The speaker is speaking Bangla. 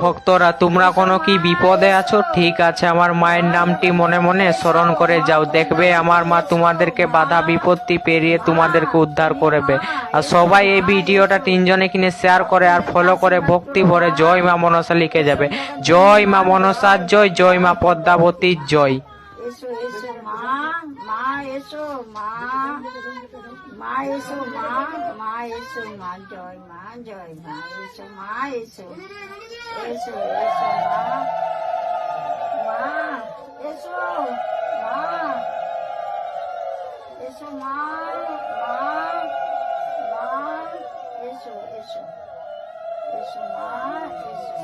ভক্তরা, তোমরা কোনো কি বিপদে আছো? ঠিক আছে, আমার মায়ের নামটি মনে মনে স্মরণ করে যাও, দেখবে আমার মা তোমাদেরকে বাধা বিপত্তি পেরিয়ে তোমাদেরকে উদ্ধার করবে। আর সবাই এই ভিডিওটা তিনজনে কিনে শেয়ার করে আর ফলো করে ভক্তি ভরে জয় মা মনসা লিখে যাবে। জয় মা মনসার জয়, জয় মা পদ্মাবতীর জয়। এসো এসো মা, মা এসো মা, মা এসো মা, মা এসো মা, জয় মা, জয় মা, এসো মা, এসো এসো এসো মা, মা এসো মা, এসো মা, মা, মা এসো এসো এসো মা, এসো